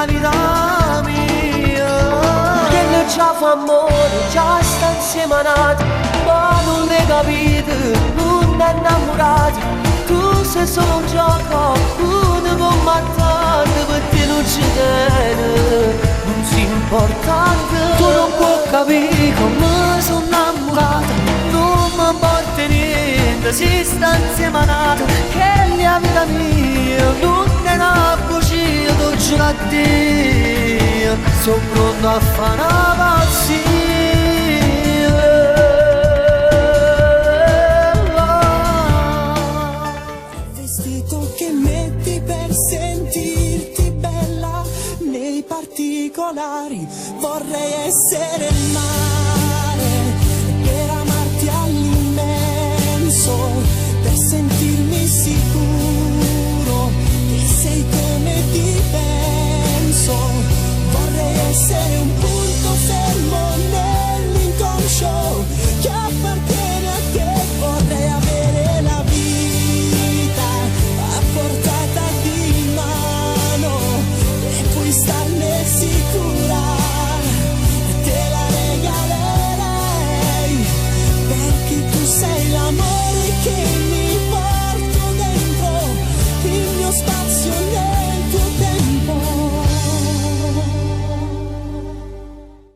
la vita mia. Che noi già fa amore, già sta insieme a nati, ma non le capite, non è innamorati. Tu sei solo un gioco, tu ti puoi ammazzare, perché non ci tiene, non si importante. Tu non puoi capire come sono innamorata, non mi importa niente, si sta insieme a nati. Che la vita mia, non è una bugia, t'ho giuro a Dio, sono pronto a fare una pazzia. Vestito che metti per sentirti bella, nei particolari vorrei essere mai.